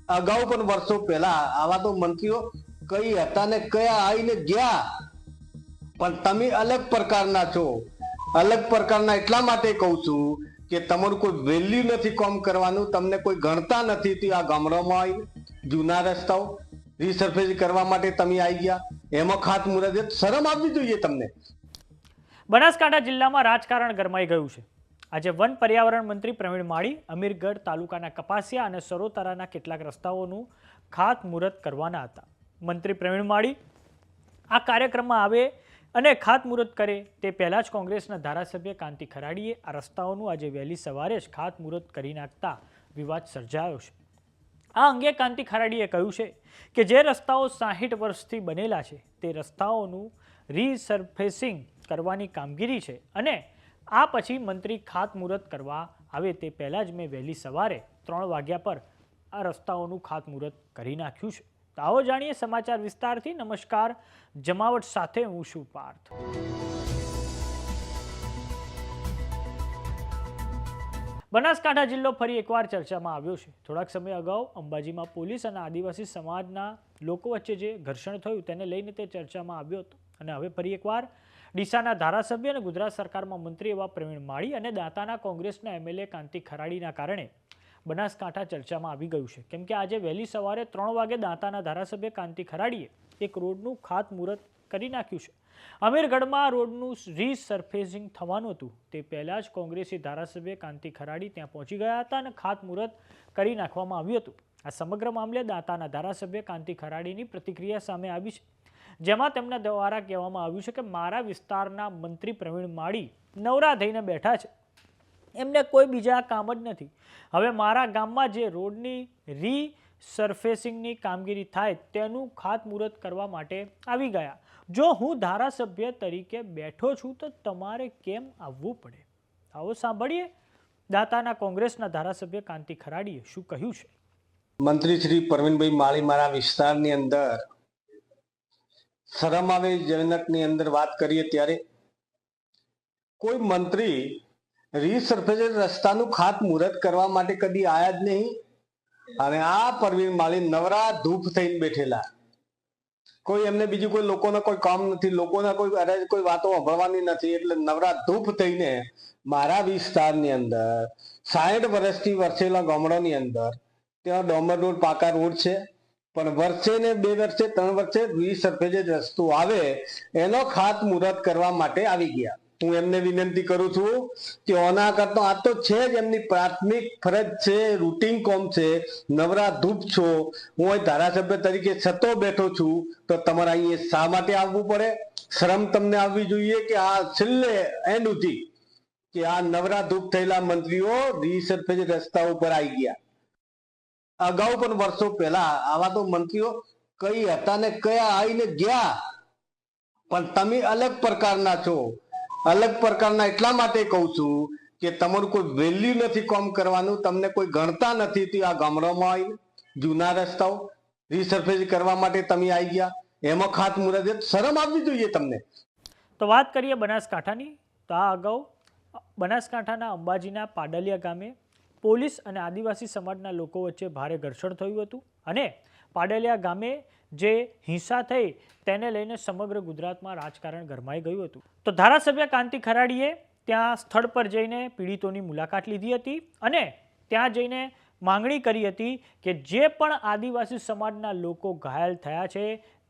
અગાઉ પણ વર્ષો પહેલા આવા તો મંત્રીઓ કઈ હતા ને કયા આવીને ગયા, પણ તમે અલગ પ્રકારના છો. અલગ પ્રકારના એટલા માટે કહું છું કે તમારું કોઈ વેલ્યુ નથી કામ કરવાનું, તમને કોઈ ગણતા નથી. આ ગામડામાં આવી જૂના રસ્તાઓ રીસર્ફેસ કરવા માટે તમે આવી ગયા, એમાં ખાતમુહૂર્ત. શરમ આવવી જોઈએ તમને. બનાસકાંઠા જિલ્લામાં રાજકારણ ગરમાઈ ગયું છે. આજે વન પર્યાવરણ મંત્રી પ્રવીણ માળી અમીરગઢ તાલુકાના કપાસિયા અને સરોતરાના કેટલાક રસ્તાઓનું ખાતમુહૂર્ત કરવાના હતા. મંત્રી પ્રવીણ માળી આ કાર્યક્રમમાં આવે અને ખાતમુહૂર્ત કરે તે પહેલાં જ કોંગ્રેસના ધારાસભ્ય કાંતિ ખરાડીએ આ રસ્તાઓનું આજે વહેલી સવારે જ ખાતમુહૂર્ત કરી નાખતા વિવાદ સર્જાયો છે. આ અંગે કાંતિ ખરાડીએ કહ્યું છે કે જે રસ્તાઓ 60 વર્ષથી બનેલા છે તે રસ્તાઓનું રીસર્ફેસિંગ કરવાની કામગીરી છે અને આ પછી મંત્રી ખાતમુહૂર્ત કરવા આવે તે પહેલાં જ મેં વહેલી સવારે 3 વાગ્યા પર આ રસ્તાઓનું ખાતમુહૂર્ત કરી નાખ્યું છે. તો આવો જાણીએ સમાચાર વિસ્તારથી. નમસ્કાર, જમાવટ સાથે હું છું પાર્થ. બનાસકાંઠા જિલ્લો ફરી એકવાર ચર્ચામાં આવ્યો છે. થોડાક સમય અગાઉ અંબાજીમાં પોલીસ અને આદિવાસી સમાજના લોકો વચ્ચે જે ઘર્ષણ થયું તેને લઈને તે ચર્ચામાં આવ્યો હતો અને હવે ફરી એકવાર ડીસાના ધારાસભ્ય અને ગુજરાત સરકારમાં મંત્રી એવા પ્રવીણ માળી અને દાંતાના કોંગ્રેસના એમએલએ કાંતિ ખરાડીના કારણે બનાસકાંઠા ચર્ચામાં આવી ગયું છે. કેમ કે આજે વહેલી સવારે 3 વાગે દાંતાના ધારાસભ્ય કાંતિ ખરાડીએ એક રોડનું ખાતમુહૂર્ત કરી નાખ્યું છે. અમીરગઢમાં રોડનું રીસર્ફેસિંગ થવાનું હતું તે પહેલાં જ કોંગ્રેસી ધારાસભ્ય કાંતિ ખરાડી ત્યાં પહોંચી ગયા હતા અને ખાતમુહૂર્ત કરી નાખવામાં આવ્યું હતું. આ સમગ્ર મામલે દાંતાના ધારાસભ્ય કાંતિ ખરાડીની પ્રતિક્રિયા સામે આવી છે, જેમાં તેમના દ્વારા કહેવામાં આવ્યું છે કે મારા વિસ્તારના મંત્રી પ્રવીણ માળી નવરા થઈને બેઠા છે, એમને કોઈ બીજા કામ જ નથી. હવે મારા ગામમાં જે રોડની રીસર્ફેસિંગની કામગીરી થાય તેનું ખાતમુહૂર્ત કરવા માટે આવી ગયા. જો હું ધારાસભ્ય તરીકે બેઠો છું તો તમારે કેમ આવવું પડે? આવો સાંભળીએ દાંતાના કોંગ્રેસના ધારાસભ્ય કાંતિ ખરાડીએ શું કહ્યું છે. મંત્રી શ્રી પ્રવીણભાઈ માળી મારા વિસ્તારની અંદર શરમ આવે જનકની અંદર વાત કરીએ ત્યારે કોઈ મંત્રી રીસર્ફેસ રસ્તાનું ખાતમુહૂર્ત કરવા માટે કદી આયા જ નહીં. અને આ પ્રવીણ માળી નવરા ધૂપ થઈને બેઠેલા, કોઈ એમને બીજું કોઈ લોકોને કોઈ કામ નથી, લોકોના કોઈ વાતો સાંભળવાની નથી, એટલે નવરા ધૂપ થઈને મારા વિસ્તારની અંદર 60 વર્ષથી વરસેલા ગામડાની અંદર ત્યાં ડોમર રોડ પાકા રોડ છે, પણ વર્ષે ને 2 વર્ષે 3 વર્ષે રીસર્ફેસ રસ્તો આવે એનો ખાતમુહૂર્ત કરવા માટે આવી ગયા. હું એમને વિનંતી કરું છું કે ઓના કરતા આ તો છે જ એમની પ્રાથમિક ફરજ છે, રૂટીન કોમ છે. નવરા ધૂપ છો, હું અહીં ધારાસભ્ય તરીકે છતો બેઠો છું, તો તમારે અહીંયા શા માટે આવવું પડે? શરમ તમને આવવી જોઈએ કે આ છેલ્લે એન્ડ સુધી કે આ નવરા ધૂપ થયેલા મંત્રીઓ રીસર્ફેસ રસ્તા ઉપર આવી ગયા. અગાઉ પણ વર્ષો પહેલા આવા તો મંત્રીઓ કઈ હતા ને કયા આવીને ગયા, પણ તમે અલગ પ્રકારના છો. અલગ પ્રકારના એટલા માટે કહું છું કે તમારું કોઈ વેલ્યુ નથી કામ કરવાનું, તમને કોઈ ગણતા નથી. આ ગામડામાં આવી જૂના રસ્તાઓ રીસર્ફેસ કરવા માટે તમે આવી ગયા, એમાં ખાતમુહૂર્ત. શરમ આવવી જોઈએ તમને. તો વાત કરીએ બનાસકાંઠાની. તો આ અગાઉ બનાસકાંઠાના અંબાજીના પાડલિયા ગામે પોલીસ અને આદિવાસી સમાજના લોકો વચ્ચે ભારે ઘર્ષણ થયું હતું અને પાડલિયા ગામે જે હિંસા થઈ તેને લઈને સમગ્ર ગુજરાતમાં રાજકારણ ગરમાઈ ગયું હતું. તો ધારાસભ્ય કાંતિ ખરાડીએ ત્યાં સ્થળ પર જઈને પીડિતોની મુલાકાત લીધી હતી અને ત્યાં જઈને માંગણી કરી હતી કે જે પણ આદિવાસી સમાજના લોકો ઘાયલ થયા છે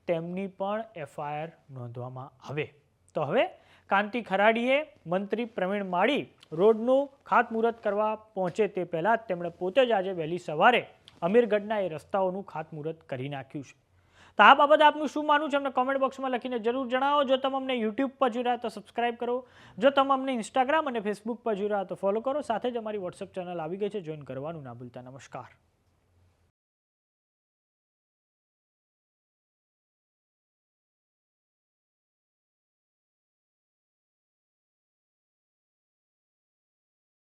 તેમની પણ એફઆઈઆર નોંધવામાં આવે. તો હવે કાંતિ ખરાડીએ મંત્રી પ્રવીણ માળી રોડનું ખાતમુહૂર્ત કરવા પહોંચે તે પહેલાં જ તેમણે પોતે જ આજે વહેલી સવારે અમીરગઢના એ રસ્તાઓનું ખાતમુહૂર્ત કરી નાખ્યું છે. તો આ બાબતે આપનું શું માનવું છે અમને કોમેન્ટ બોક્સમાં લખીને જરૂર જણાવો. જો તમે અમને યુટ્યુબ પર જોઈ રહ્યા તો સબસ્ક્રાઇબ કરો, જો તમે અમને ઇન્સ્ટાગ્રામ અને ફેસબુક પર જોઈ રહ્યા તો ફોલો કરો. સાથે જ અમારી વોટ્સએપ ચેનલ આવી ગઈ છે, જોઈન કરવાનું ના ભૂલતા. નમસ્કાર.